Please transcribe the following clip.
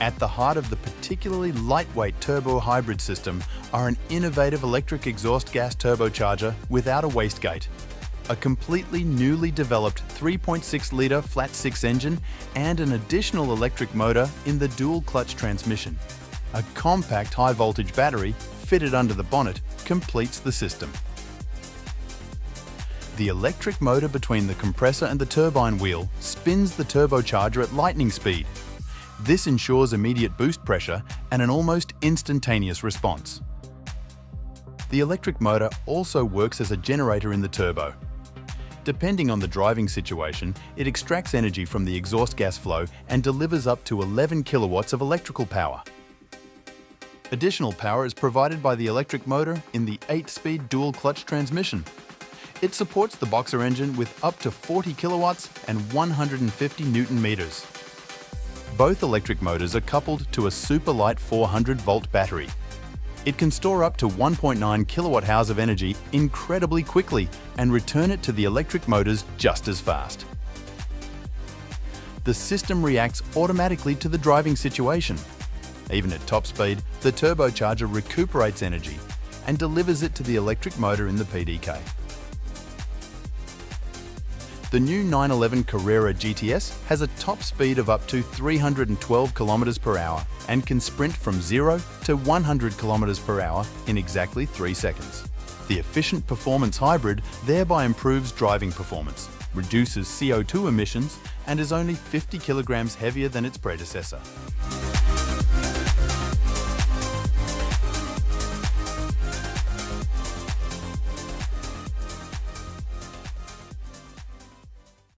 At the heart of the particularly lightweight turbo hybrid system are an innovative electric exhaust gas turbocharger without a wastegate, a completely newly developed 3.6-litre flat-six engine, and an additional electric motor in the dual-clutch transmission. A compact high-voltage battery fitted under the bonnet completes the system. The electric motor between the compressor and the turbine wheel spins the turbocharger at lightning speed. This ensures immediate boost pressure and an almost instantaneous response. The electric motor also works as a generator in the turbo. Depending on the driving situation, it extracts energy from the exhaust gas flow and delivers up to 11 kilowatts of electrical power. Additional power is provided by the electric motor in the 8-speed dual-clutch transmission. It supports the boxer engine with up to 40 kilowatts and 150 newton meters. Both electric motors are coupled to a super light 400-volt battery. It can store up to 1.9 kilowatt-hours of energy incredibly quickly and return it to the electric motors just as fast. The system reacts automatically to the driving situation. Even at top speed, the turbocharger recuperates energy and delivers it to the electric motor in the PDK. The new 911 Carrera GTS has a top speed of up to 312 km per hour and can sprint from 0 to 100 km per hour in exactly 3 seconds. The efficient performance hybrid thereby improves driving performance, reduces CO2 emissions, and is only 50 kilograms heavier than its predecessor.